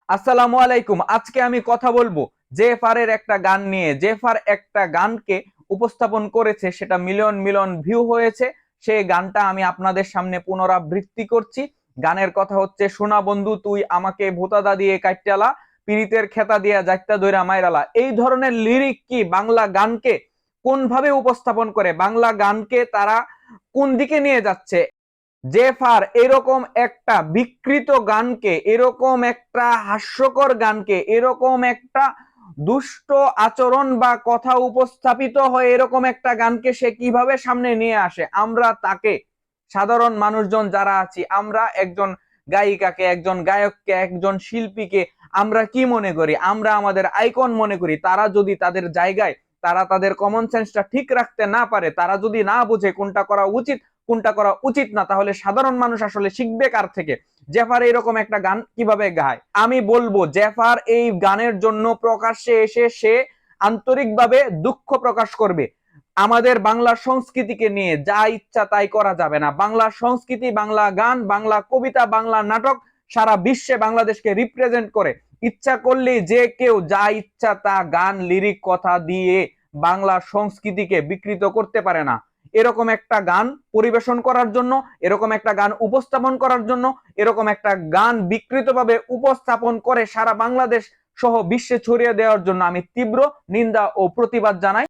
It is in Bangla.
আসসালামু আলাইকুম। আজকে আমি কথা বলবো জেফারের একটা গান নিয়ে। জেফার একটা গানকে উপস্থাপন করেছে, সেটা মিলিয়ন মিলিয়ন ভিউ হয়েছে। সেই গানটা আমি আপনাদের সামনে পুনরাবৃত্তি করছি। গানের কথা হচ্ছে, সোনা বন্ধু তুই আমাকে ভোতাদা দিয়ে কাইটালা, পীড়িতের খেতা দিয়া যাইতা দইরা মাইরালা। এই ধরনের লিরিক কি বাংলা গানকে কোন ভাবে উপস্থাপন করে, বাংলা গানকে তারা কোন দিকে নিয়ে যাচ্ছে? জেফার এরকম একটা বিকৃত গানকে, এরকম একটা হাস্যকর গানকে, এরকম একটা দুষ্ট আচরণ বা কথা উপস্থাপিত হয় এরকম একটা গানকে সে কিভাবে সামনে নিয়ে আসে? আমরা তাকে, সাধারণ মানুষজন যারা আছি, আমরা একজন গায়িকাকে, একজন গায়ককে, একজন শিল্পীকে আমরা কি মনে করি? আমরা আমাদের আইকন মনে করি। তারা যদি তাদের জায়গায়, তারা তাদের কমন সেন্সটা ঠিক রাখতে না পারে, তারা যদি না বুঝে কোনটা করা উচিত কোনটা করা উচিত না, তাহলে সাধারণ মানুষ আসলে শিখবে কার থেকে? জেফার এরকম একটা গান কিভাবে গায়? আমি বলবো জেফার এই গানের জন্য প্রকাশ্যে এসে সে আন্তরিকভাবে দুঃখ প্রকাশ করবে। আমাদের বাংলা সংস্কৃতিকে নিয়ে যা ইচ্ছা তাই করা যাবে না। বাংলা সংস্কৃতি, বাংলা গান, বাংলা কবিতা, বাংলা নাটক সারা বিশ্বে বাংলাদেশকে রিপ্রেজেন্ট করে। ইচ্ছা করলেই যে কেউ যা ইচ্ছা তা গান, লিরিক, কথা দিয়ে বাংলা সংস্কৃতিকে বিকৃত করতে পারে না। এরকম একটা গান পরিবেশন করার জন্য, এরকম একটা গান উপস্থাপন করার জন্য, এরকম একটা গান বিকৃতভাবে উপস্থাপন করে সারা বাংলাদেশ সহ বিশ্বে ছড়িয়ে দেওয়ার জন্য আমি তীব্র নিন্দা ও প্রতিবাদ জানাই।